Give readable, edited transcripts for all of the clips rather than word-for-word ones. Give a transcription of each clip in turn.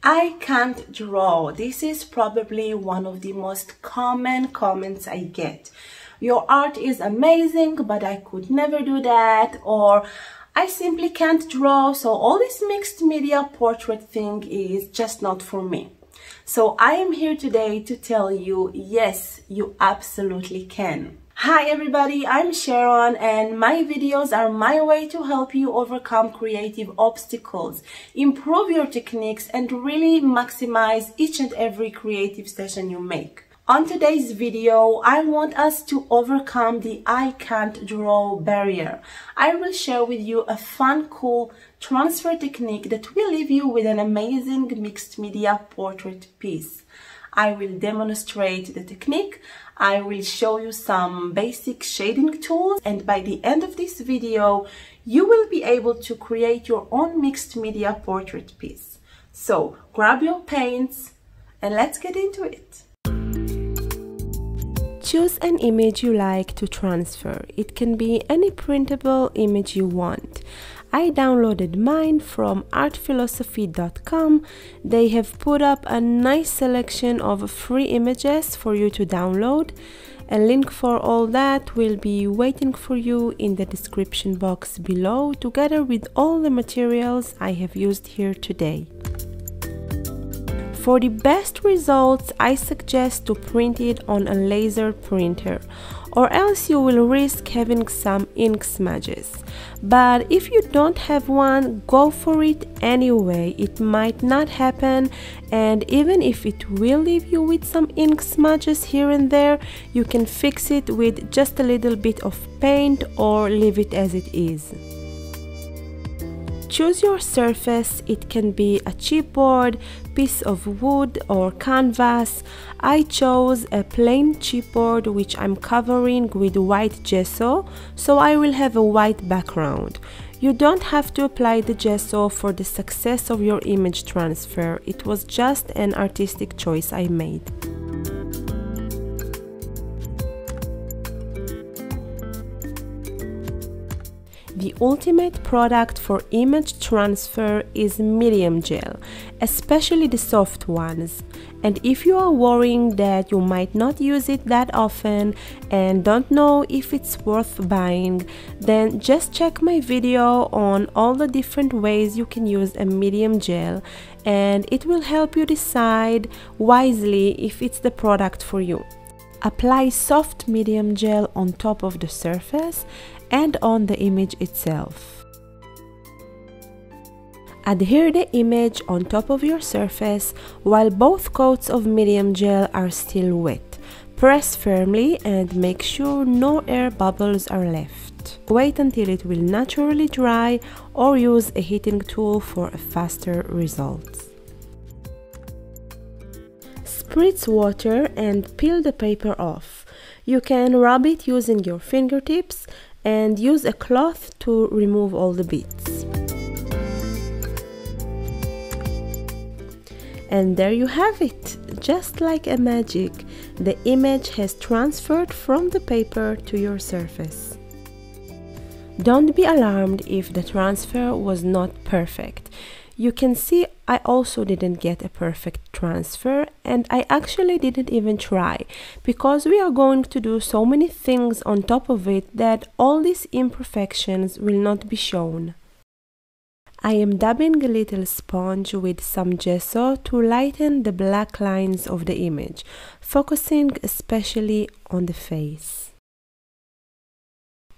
I can't draw. This is probably one of the most common comments I get. Your art is amazing, but I could never do that, or I simply can't draw, so all this mixed media portrait thing is just not for me. So I am here today to tell you, yes, you absolutely can. Hi everybody, I'm Sharon and my videos are my way to help you overcome creative obstacles, improve your techniques and really maximize each and every creative session you make. On today's video, I want us to overcome the I can't draw barrier. I will share with you a fun, cool transfer technique that will leave you with an amazing mixed media portrait piece. I will demonstrate the technique, I will show you some basic shading tools, and by the end of this video, you will be able to create your own mixed media portrait piece. So grab your paints and let's get into it. Choose an image you like to transfer. It can be any printable image you want. I downloaded mine from artphilosophy.com. They have put up a nice selection of free images for you to download. A link for all that will be waiting for you in the description box below, together with all the materials I have used here today. For the best results, I suggest to print it on a laser printer, or else you will risk having some ink smudges. But if you don't have one, go for it anyway. It might not happen, and even if it will leave you with some ink smudges here and there, you can fix it with just a little bit of paint or leave it as it is. Choose your surface. It can be a chipboard, piece of wood or canvas. I chose a plain chipboard which I'm covering with white gesso, so I will have a white background. You don't have to apply the gesso for the success of your image transfer. It was just an artistic choice I made. The ultimate product for image transfer is medium gel, especially the soft ones. And if you are worrying that you might not use it that often and don't know if it's worth buying, then just check my video on all the different ways you can use a medium gel, and it will help you decide wisely if it's the product for you. Apply soft medium gel on top of the surface and on the image itself. Adhere the image on top of your surface while both coats of medium gel are still wet. Press firmly and make sure no air bubbles are left. Wait until it will naturally dry or use a heating tool for a faster result. Spritz water and peel the paper off. You can rub it using your fingertips and use a cloth to remove all the bits. And there you have it, just like a magic, the image has transferred from the paper to your surface. Don't be alarmed if the transfer was not perfect. You can see I also didn't get a perfect transfer, and I actually didn't even try, because we are going to do so many things on top of it that all these imperfections will not be shown. I am dabbing a little sponge with some gesso to lighten the black lines of the image, focusing especially on the face.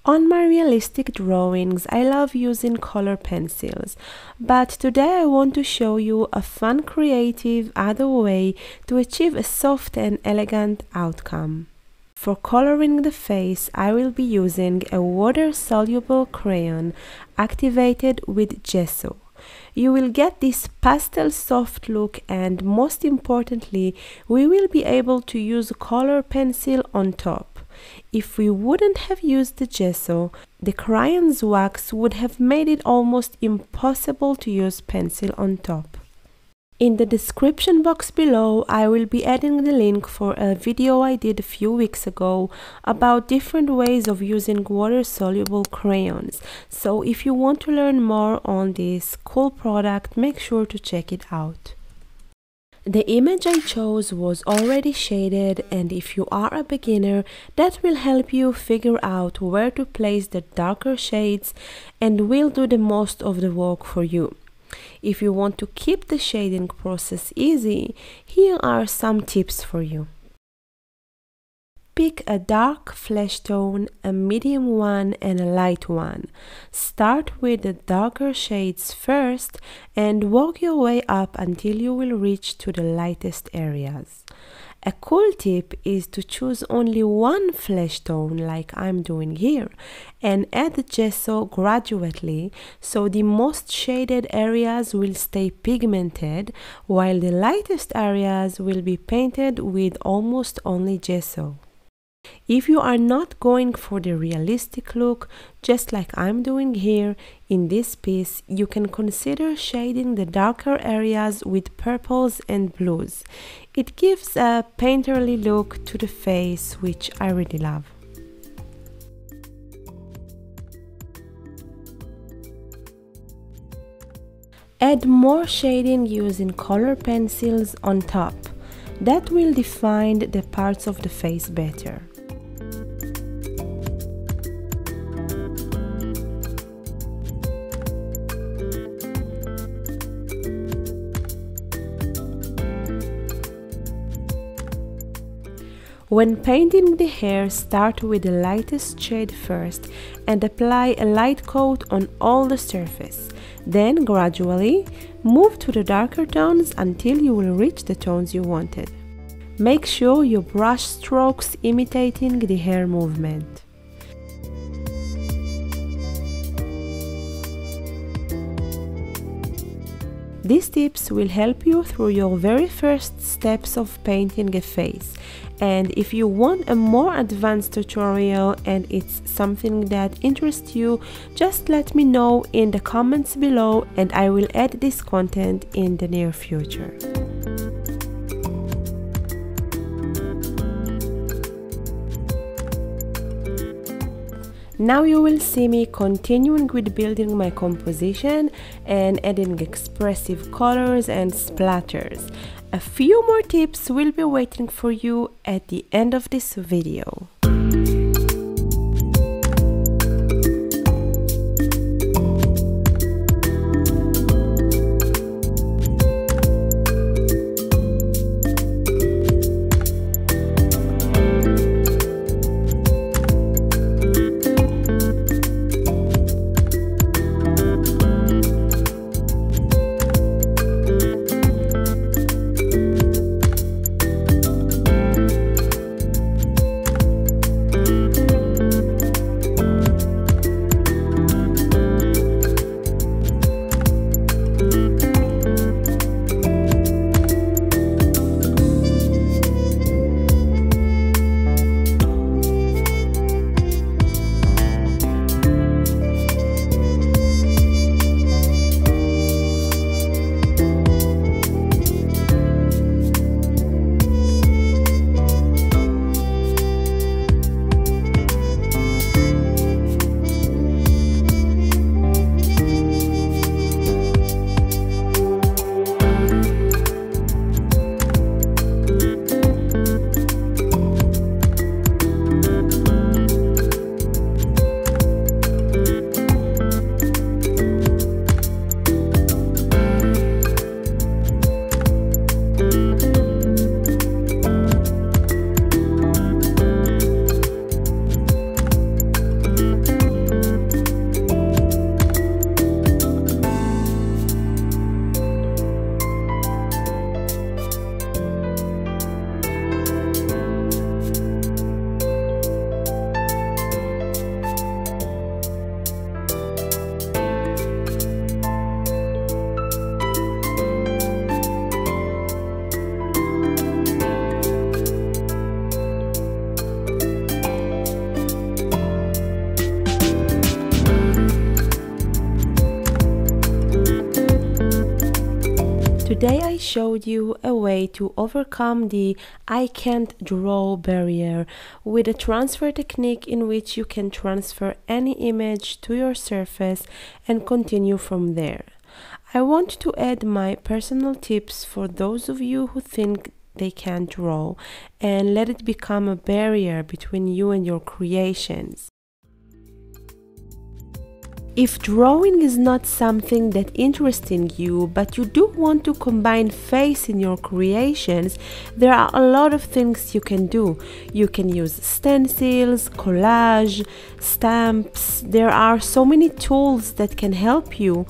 On my realistic drawings, I love using color pencils, but today I want to show you a fun, creative other way to achieve a soft and elegant outcome. For coloring the face, I will be using a water-soluble crayon activated with gesso. You will get this pastel soft look, and most importantly, we will be able to use a color pencil on top. If we wouldn't have used the gesso, the crayons wax would have made it almost impossible to use pencil on top. In the description box below, I will be adding the link for a video I did a few weeks ago about different ways of using water-soluble crayons. So if you want to learn more on this cool product, make sure to check it out. The image I chose was already shaded, and if you are a beginner, that will help you figure out where to place the darker shades and will do the most of the work for you. If you want to keep the shading process easy, here are some tips for you. Pick a dark flesh tone, a medium one and a light one. Start with the darker shades first and work your way up until you will reach to the lightest areas. A cool tip is to choose only one flesh tone like I'm doing here and add gesso gradually so the most shaded areas will stay pigmented while the lightest areas will be painted with almost only gesso. If you are not going for the realistic look, just like I'm doing here in this piece, you can consider shading the darker areas with purples and blues. It gives a painterly look to the face, which I really love. Add more shading using color pencils on top. That will define the parts of the face better. When painting the hair, start with the lightest shade first and apply a light coat on all the surface. Then gradually move to the darker tones until you will reach the tones you wanted. Make sure your brush strokes imitating the hair movement. These tips will help you through your very first steps of painting a face. And if you want a more advanced tutorial and it's something that interests you, just let me know in the comments below and I will add this content in the near future. Now you will see me continuing with building my composition and adding expressive colors and splatters. A few more tips will be waiting for you at the end of this video. Today I showed you a way to overcome the I can't draw barrier with a transfer technique in which you can transfer any image to your surface and continue from there. I want to add my personal tips for those of you who think they can't draw and let it become a barrier between you and your creations. If drawing is not something that interests you, but you do want to combine face in your creations, there are a lot of things you can do. You can use stencils, collage, stamps. There are so many tools that can help you,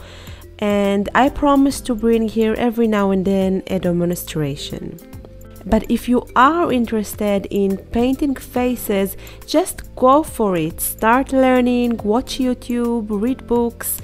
and I promise to bring here every now and then a demonstration. But if you are interested in painting faces, just go for it. Start learning, watch YouTube, read books,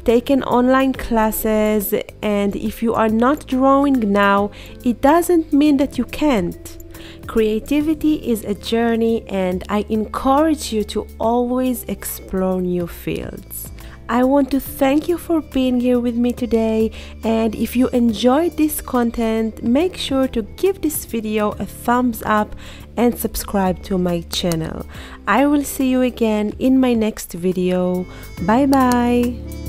take an online classes, and if you are not drawing now, it doesn't mean that you can't. Creativity is a journey, and I encourage you to always explore new fields. I want to thank you for being here with me today, and if you enjoyed this content, make sure to give this video a thumbs up and subscribe to my channel. I will see you again in my next video. Bye bye!